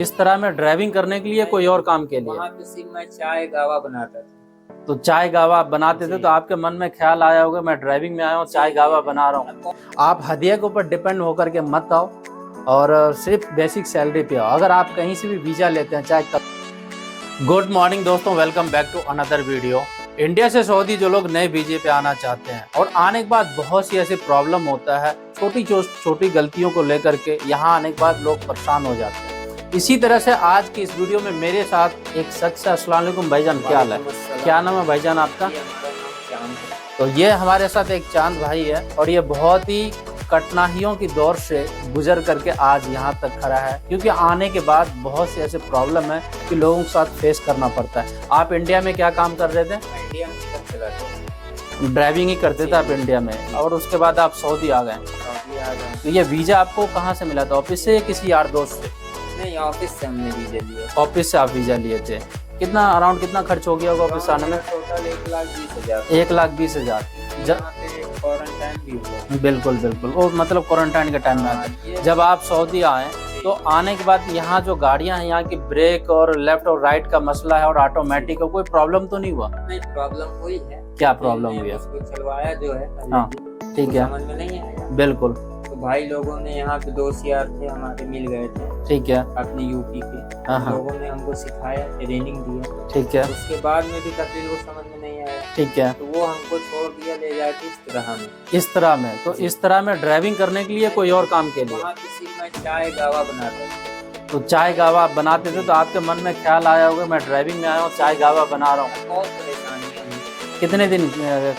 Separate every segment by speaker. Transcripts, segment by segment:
Speaker 1: इस तरह में ड्राइविंग करने के लिए कोई और काम के लिए?
Speaker 2: वहाँ पे सिर्फ मैं चाय गावा बनाता था।
Speaker 1: तो चाय गावा आप बनाते थे तो आपके मन में ख्याल आया होगा मैं ड्राइविंग में आया हूँ, चाय गावा बना रहा हूँ। आप हदिया के ऊपर डिपेंड होकर के मत आओ और सिर्फ बेसिक सैलरी पे आओ। अगर आप कहीं से भी वीजा लेते हैं चाहे गुड मॉर्निंग दोस्तों, welcome back to another video. India से सऊदी जो लोग नए वीजे पे आना चाहते हैं और आने के बाद बहुत सी ऐसी प्रॉब्लम होता है, छोटी गलतियों को लेकर के यहाँ आने के बाद लोग परेशान हो जाते हैं। इसी तरह से आज की इस वीडियो में मेरे साथ एक शख्स है। अस्सलाम वालेकुम भाईजान, क्या हाल है? क्या नाम है भाईजान आपका? तो ये हमारे साथ एक चांद भाई है और ये बहुत ही कठिनाइयों की दौर से गुजर करके आज यहाँ तक खड़ा है, क्योंकि आने के बाद बहुत से ऐसे प्रॉब्लम है कि लोगों के साथ फेस करना पड़ता है। आप इंडिया में क्या काम कर रहे थे?
Speaker 2: इंडिया में
Speaker 1: ड्राइविंग ही करते थे आप इंडिया में, और उसके बाद आप सऊदी आ गए। तो ये वीजा आपको कहाँ से मिला था? ऑफिस से या किसी यार दोस्त से?
Speaker 2: नहीं, ऑफिस से हमने वीजा लिया।
Speaker 1: ऑफिस से आप वीजा लिए थे। कितना अराउंड कितना खर्च हो गया होगा ऑफिस आने में?
Speaker 2: टोटल 1,20,000।
Speaker 1: 1,20,000।
Speaker 2: क्वारंटाइन भी हुआ।
Speaker 1: बिल्कुल बिल्कुल, वो मतलब क्वारंटाइन के टाइम में आते। जब आप सऊदी आए तो आने के बाद यहाँ जो गाड़ियाँ हैं, यहाँ की ब्रेक और लेफ्ट और राइट का मसला है और ऑटोमेटिक का कोई प्रॉब्लम तो नहीं हुआ?
Speaker 2: नहीं, प्रॉब्लम हुई है।
Speaker 1: क्या प्रॉब्लम हुई है?
Speaker 2: उसको चलवाया जो है,
Speaker 1: हाँ ठीक है,
Speaker 2: समझ में नहीं आया।
Speaker 1: बिल्कुल
Speaker 2: तो भाई लोगों ने यहाँ पे दोस्त यार थे हमारे, मिल गए थे,
Speaker 1: ठीक है,
Speaker 2: अपने यूपी के।
Speaker 1: हाँ हाँ
Speaker 2: लोगों ने हमको सिखाया, ट्रेनिंग दिया।
Speaker 1: ठीक है,
Speaker 2: उसके बाद में भी तकलीफ वो समझ में नहीं आया,
Speaker 1: ठीक है।
Speaker 2: तो वो हमको छोड़ दिया ले जाके इस तरह में।
Speaker 1: इस तरह में, तो इस तरह में ड्राइविंग करने के लिए कोई और काम के लिए?
Speaker 2: वहाँ पे सिर्फ मैं चाय गावा बनाता था।
Speaker 1: तो चाय गावा आप बनाते थे तो आपके मन में ख्याल आया होगा मैं ड्राइविंग में आया हूँ, चाय गावा बना रहा हूँ।
Speaker 2: बहुत परेशानियाँ हुई।
Speaker 1: कितने दिन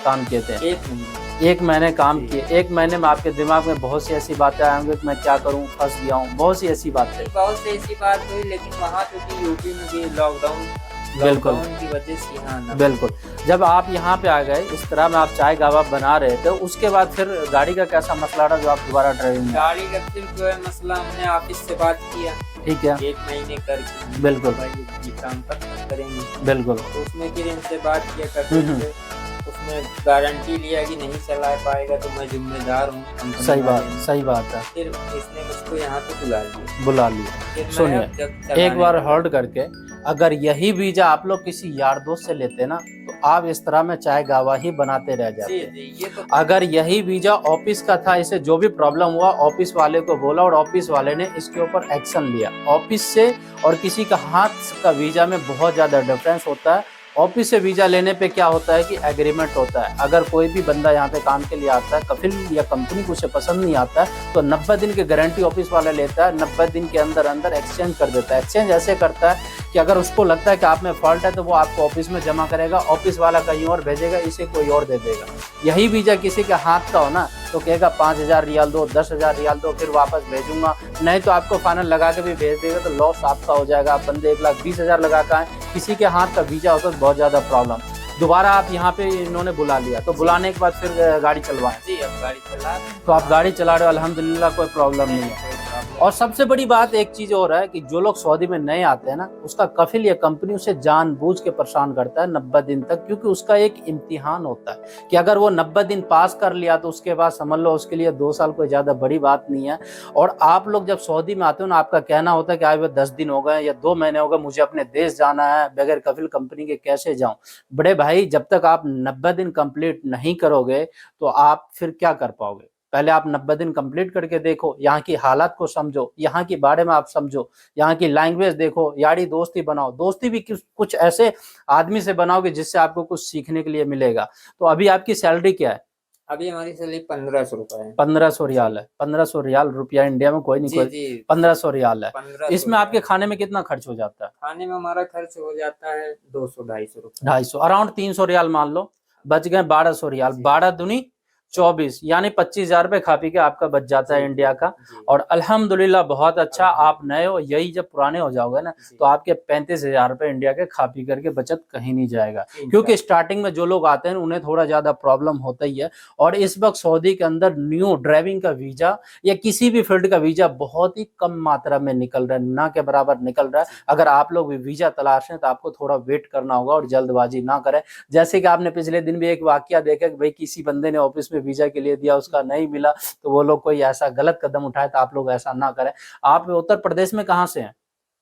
Speaker 1: काम किए थे?
Speaker 2: 1 महीने।
Speaker 1: 1 महीने काम किए। 1 महीने में आपके दिमाग में बहुत सी ऐसी बातें आएंगी कि मैं क्या करूं, फंस गया हूं, बहुत सी ऐसी बातें?
Speaker 2: बहुत सी ऐसी बात हुई, लेकिन वहाँ पे भी यूपी में भी लॉकडाउन
Speaker 1: बिल्कुल
Speaker 2: की वजह से यहाँ आना।
Speaker 1: बिल्कुल। जब आप यहाँ पे आ गए, इस तरह में आप चाय गावा बना रहे थे, उसके बाद फिर गाड़ी का कैसा मसला रहा जो आप दोबारा ड्राइविंग में?
Speaker 2: गाड़ी का फिर जो है मसला, हमने ऑफिस से बात किया,
Speaker 1: ठीक है,
Speaker 2: 1 महीने करके।
Speaker 1: बिल्कुल
Speaker 2: भाई ये काम कब तक करेंगे?
Speaker 1: बिल्कुल।
Speaker 2: तो उसमें फिर इनसे बात किया करते, उसने गारंटी लिया कि नहीं चला पाएगा तो मैं जिम्मेदार हूँ।
Speaker 1: सही बात है।
Speaker 2: फिर इसने मुझको यहाँ पे
Speaker 1: बुला लिया। सुनिए, एक बार होल्ड करके, अगर यही वीजा आप लोग किसी यार दोस्त से लेते ना तो आप इस तरह में चाय गावा ही बनाते रह जाते।
Speaker 2: ये तो
Speaker 1: अगर यही वीजा ऑफिस का था, इसे जो भी प्रॉब्लम हुआ ऑफिस वाले को बोला और ऑफिस वाले ने इसके ऊपर एक्शन लिया। ऑफिस से और किसी का हाथ का वीजा में बहुत ज्यादा डिफरेंस होता है। ऑफिस से वीजा लेने पे क्या होता है कि एग्रीमेंट होता है। अगर कोई भी बंदा यहाँ पे काम के लिए आता है, कफिल या कंपनी को उसे पसंद नहीं आता है तो 90 दिन की गारंटी ऑफिस वाला लेता है। 90 दिन के अंदर अंदर एक्सचेंज कर देता है। एक्सचेंज ऐसे करता है कि अगर उसको लगता है कि आप में फॉल्ट है तो वो आपको ऑफिस में जमा करेगा, ऑफिस वाला कहीं और भेजेगा, इसे कोई और दे देगा। यही वीजा किसी के हाथ का हो ना तो कहेगा 5,000 रियाल दो, 10,000 रियाल दो, फिर वापस भेजूंगा, नहीं तो आपको फाइनल लगा के भी भेज देगा, तो लॉस आपका हो जाएगा। आप बंदे 1,20,000 लगा कर आए, किसी के हाथ का वीजा होता तो बहुत ज्यादा प्रॉब्लम। दोबारा आप यहाँ पे इन्होंने बुला लिया, तो बुलाने के बाद फिर गाड़ी चलवाएं।
Speaker 2: जी, अब गाड़ी चला
Speaker 1: तो आप गाड़ी चला रहे हो, अल्हम्दुलिल्लाह, कोई प्रॉब्लम नहीं है। और सबसे बड़ी बात एक चीज और है कि जो लोग सऊदी में नए आते हैं ना, उसका कफिल या कंपनी उसे जानबूझ के परेशान करता है 90 दिन तक, क्योंकि उसका एक इम्तिहान होता है कि अगर वो 90 दिन पास कर लिया तो उसके बाद समझ लो उसके लिए 2 साल कोई ज्यादा बड़ी बात नहीं है। और आप लोग जब सऊदी में आते हो ना, आपका कहना होता है कि आज 10 दिन हो गए या 2 महीने हो गए, मुझे अपने देश जाना है, बगैर कफिल कंपनी के कैसे जाऊं? बड़े भाई, जब तक आप 90 दिन कंप्लीट नहीं करोगे तो आप फिर क्या कर पाओगे? पहले आप 90 दिन कंप्लीट करके देखो, यहाँ की हालात को समझो, यहाँ के बारे में आप समझो, यहाँ की लैंग्वेज देखो, यारी दोस्ती बनाओ। दोस्ती भी कुछ ऐसे आदमी से बनाओगे जिससे आपको कुछ सीखने के लिए मिलेगा। तो अभी आपकी सैलरी क्या है?
Speaker 2: अभी हमारी सैलरी 1,500 रुपए है।
Speaker 1: 1,500 रियाल है। 1,500 रियाल रुपया इंडिया में कोई नहीं, कोई 1,500 रियाल है।
Speaker 2: 1500
Speaker 1: इसमें आपके खाने में कितना खर्च हो जाता है?
Speaker 2: खाने में हमारा खर्च हो जाता है 200-250 रुपए।
Speaker 1: 250, अराउंड 300 रियाल मान लो, बच गए 1,200 रियाल। 12 दूनी 24, यानी 25,000 रुपए खा पी के आपका बच जाता है इंडिया का। और अल्हम्दुलिल्लाह बहुत अच्छा। आप नए हो, यही जब पुराने हो जाओगे ना तो आपके 35,000 रुपए इंडिया के खा पी करके बचत कहीं नहीं जाएगा, क्योंकि स्टार्टिंग में जो लोग आते हैं उन्हें थोड़ा ज्यादा प्रॉब्लम होता ही है। और इस वक्त सऊदी के अंदर न्यू ड्राइविंग का वीजा या किसी भी फील्ड का वीजा बहुत ही कम मात्रा में निकल रहा है, ना के बराबर निकल रहा है। अगर आप लोग भी वीजा तलाश रहे हैं तो आपको थोड़ा वेट करना होगा और जल्दबाजी ना करें। जैसे कि आपने पिछले दिन भी एक वाकया देखा कि भाई किसी बंदे ने ऑफिस में वीजा के लिए दिया, उसका नहीं मिला, तो वो लोग कोई ऐसा गलत कदम उठाए, तो आप लोग ऐसा ना करें। आप उत्तर प्रदेश में कहाँ से हैं?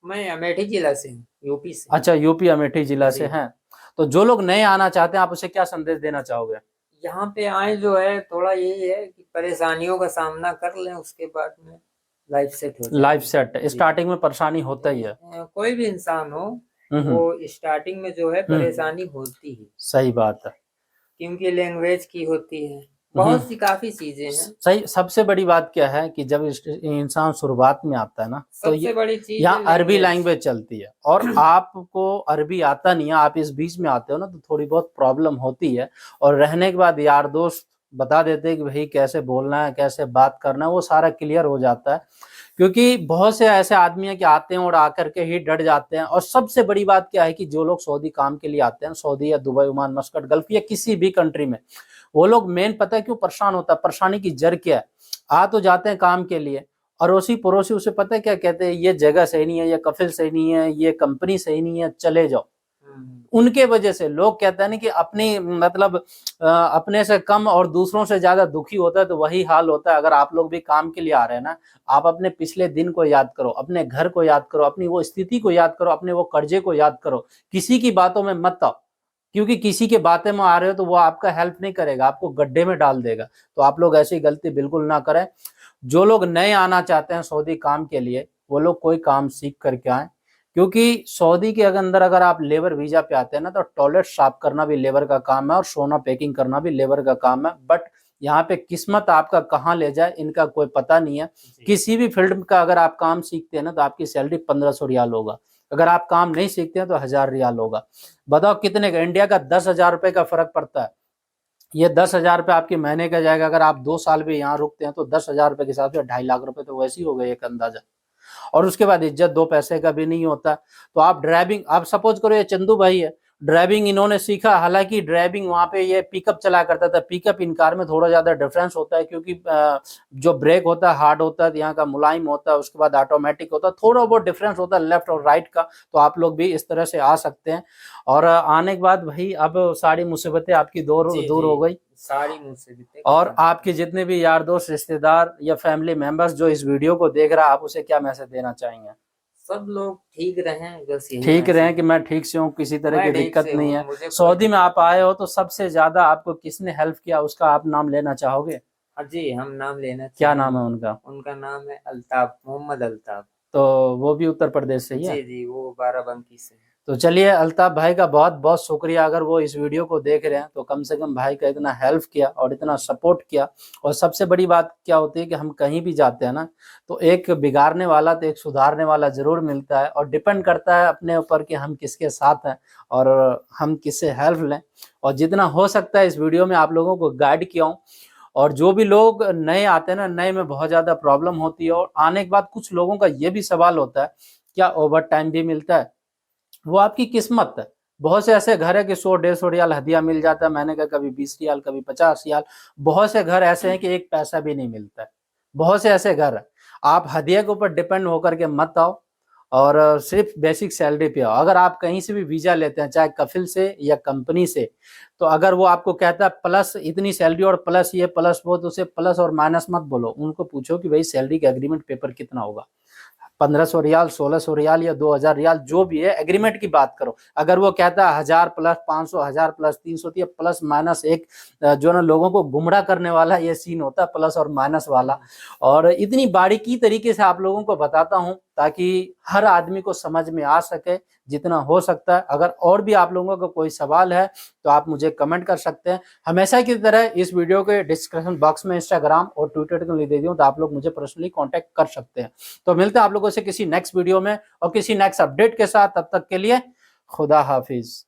Speaker 2: मैं अमेठी जिला से हूँ, यूपी से।
Speaker 1: अच्छा, यूपी अमेठी जिला से
Speaker 2: जी।
Speaker 1: हैं। तो जो लोग नए आना चाहते हैं, आप उसे क्या संदेश देना चाहोगे?
Speaker 2: यहाँ पे आए जो है थोड़ा यही है कि परेशानियों का सामना कर लें, उसके बाद में लाइफ सेट हो
Speaker 1: लाइफ
Speaker 2: जाएगी।
Speaker 1: सेट,
Speaker 2: जी।
Speaker 1: स्टार्टिंग में परेशानी होता ही है।
Speaker 2: कोई भी इंसान हो,
Speaker 1: हम्म।
Speaker 2: वो स्टार्टिंग में जो है
Speaker 1: हम्म,
Speaker 2: परेशानी होती है,
Speaker 1: सही बात है।
Speaker 2: क्योंकि लैंग्वेज की होती है,
Speaker 1: हम्म।
Speaker 2: बहुत सी काफी चीजें हैं।
Speaker 1: सही, सबसे बड़ी बात क्या है कि जब इंसान शुरुआत में आता है ना, तो
Speaker 2: सबसे बड़ी चीज है
Speaker 1: यहाँ अरबी
Speaker 2: लैंग्वेज।
Speaker 1: लैंग्वेज चलती है और आपको अरबी आता नहीं है, आप इस बीच में आते हो ना, तो थोड़ी बहुत प्रॉब्लम होती है। और रहने के बाद यार दोस्त बता देते हैं कि भाई कैसे बोलना है, कैसे बात करना है, वो सारा क्लियर हो जाता है। क्योंकि बहुत से ऐसे आदमी हैं कि आते हैं और आकर के ही डर जाते हैं। और सबसे बड़ी बात क्या है कि जो लोग सऊदी काम के लिए आते हैं, सऊदी या दुबई, ओमान, मस्कट, गल्फ या किसी भी कंट्री में, वो लोग मेन पता है क्यों परेशान होता है, परेशानी की जड़ क्या है। आ तो जाते हैं काम के लिए, अड़ोसी पड़ोसी उसे पता है क्या कहते हैं, ये जगह सही नहीं है, ये कफिल सही नहीं है, ये कंपनी सही नहीं है, चले जाओ। उनके वजह से लोग कहते हैं ना कि अपनी मतलब अपने से कम और दूसरों से ज्यादा दुखी होता है, तो वही हाल होता है। अगर आप लोग भी काम के लिए आ रहे हैं ना, आप अपने पिछले दिन को याद करो, अपने घर को याद करो, अपनी वो स्थिति को याद करो, अपने वो कर्जे को याद करो। किसी की बातों में मत आओ, क्योंकि किसी के बातें में आ रहे हो तो वो आपका हेल्प नहीं करेगा, आपको गड्ढे में डाल देगा। तो आप लोग ऐसी गलती बिल्कुल ना करें। जो लोग नए आना चाहते हैं सऊदी काम के लिए, वो लोग कोई काम सीख करके आए। क्योंकि सऊदी के अंदर अगर आप लेबर वीजा पे आते हैं ना, तो टॉयलेट साफ करना भी लेबर का काम है और सोना पैकिंग करना भी लेबर का काम है। बट यहाँ पे किस्मत आपका कहाँ ले जाए इनका कोई पता नहीं है। किसी भी फील्ड का अगर आप काम सीखते हैं ना, तो आपकी सैलरी 1500 रियाल होगा। अगर आप काम नहीं सीखते हैं तो 1000 रियाल होगा। बताओ कितने का, इंडिया का 10,000 रुपए का फर्क पड़ता है। ये 10,000 रुपये आपके महीने का जाएगा। अगर आप 2 साल भी यहाँ रुकते हैं तो 10,000 रुपये के हिसाब से 2.5 लाख रुपए तो वैसे ही हो गए, एक अंदाजा। और उसके बाद इज्जत 2 पैसे का भी नहीं होता। तो आप ड्राइविंग, आप सपोज करो ये चंदू भाई है, ड्राइविंग इन्होंने सीखा। हालांकि ड्राइविंग वहां पे ये पिकअप चला करता था, पिकअप इन कार में थोड़ा ज्यादा डिफरेंस होता है, क्योंकि जो ब्रेक होता है हार्ड होता है, यहाँ का मुलायम होता है, उसके बाद ऑटोमेटिक होता है, थोड़ा बहुत डिफरेंस होता है लेफ्ट और राइट का। तो आप लोग भी इस तरह से आ सकते हैं। और आने के बाद भाई अब सारी मुसीबतें आपकी दूर दूर हो गई।
Speaker 2: सारी मुसीबतें
Speaker 1: और आपके जितने भी यार दोस्त, रिश्तेदार या फैमिली मेंबर्स जो इस वीडियो को देख रहा है, आप उसे क्या मैसेज देना चाहेंगे?
Speaker 2: सब लोग ठीक रहें, बस यही
Speaker 1: ठीक रहें
Speaker 2: मैसेज।
Speaker 1: कि मैं ठीक से हूँ, किसी तरह की
Speaker 2: मैं ठीक
Speaker 1: दिक्कत
Speaker 2: से
Speaker 1: नहीं
Speaker 2: हूँ,
Speaker 1: है।
Speaker 2: मुझे कोई
Speaker 1: सऊदी में आप
Speaker 2: दिक्कत
Speaker 1: आए
Speaker 2: नहीं।
Speaker 1: हो तो सबसे ज्यादा आपको किसने हेल्प किया, उसका आप नाम लेना चाहोगे?
Speaker 2: जी, हम नाम लेना
Speaker 1: क्या नाम
Speaker 2: चाहेंगे।
Speaker 1: है उनका?
Speaker 2: उनका नाम है अल्ताफ, मोहम्मद अल्ताफ।
Speaker 1: तो वो भी उत्तर प्रदेश से ही है?
Speaker 2: जी जी, वो बाराबंकी से है।
Speaker 1: तो चलिए, अल्ताफ भाई का बहुत बहुत शुक्रिया। अगर वो इस वीडियो को देख रहे हैं तो कम से कम भाई का इतना हेल्प किया और इतना सपोर्ट किया। और सबसे बड़ी बात क्या होती है कि हम कहीं भी जाते हैं ना, तो एक बिगाड़ने वाला तो एक सुधारने वाला जरूर मिलता है। और डिपेंड करता है अपने ऊपर कि हम किसके साथ हैं और हम किससे हेल्प लें। और जितना हो सकता है इस वीडियो में आप लोगों को गाइड किया हूँ। और जो भी लोग नए आते हैं ना, नए में बहुत ज्यादा प्रॉब्लम होती है। और आने के बाद कुछ लोगों का ये भी सवाल होता है, क्या ओवर टाइम भी मिलता है? वो आपकी किस्मत है। बहुत से ऐसे घर है कि 100-150 रियाल हदिया मिल जाता है महीने का, कभी 20 रियाल, कभी 50 रियाल। बहुत से घर ऐसे हैं कि एक पैसा भी नहीं मिलता है। बहुत से ऐसे घर है। आप हदिया के ऊपर डिपेंड होकर के मत आओ और सिर्फ बेसिक सैलरी पे आओ। अगर आप कहीं से भी वीजा लेते हैं, चाहे कफिल से या कंपनी से, तो अगर वो आपको कहता है प्लस इतनी सैलरी और प्लस ये प्लस वो, तो उसे प्लस और माइनस मत बोलो। उनको पूछो कि भाई सैलरी का एग्रीमेंट पेपर कितना होगा, 1500 रियाल, 1600 रियाल या 2000 रियाल, जो भी है एग्रीमेंट की बात करो। अगर वो कहता है 1000 प्लस 500, 1000 प्लस 300, तो ये प्लस माइनस एक जो ना लोगों को गुमराह करने वाला ये सीन होता है, प्लस और माइनस वाला। और इतनी बारीकी तरीके से आप लोगों को बताता हूं ताकि हर आदमी को समझ में आ सके जितना हो सकता है। अगर और भी आप लोगों का कोई सवाल है तो आप मुझे कमेंट कर सकते हैं। हमेशा की तरह इस वीडियो के डिस्क्रिप्शन बॉक्स में इंस्टाग्राम और ट्विटर के लिंक दे दिया, तो आप लोग मुझे पर्सनली कांटेक्ट कर सकते हैं। तो मिलते हैं आप लोगों से किसी नेक्स्ट वीडियो में और किसी नेक्स्ट अपडेट के साथ। तब तक के लिए खुदा हाफिज।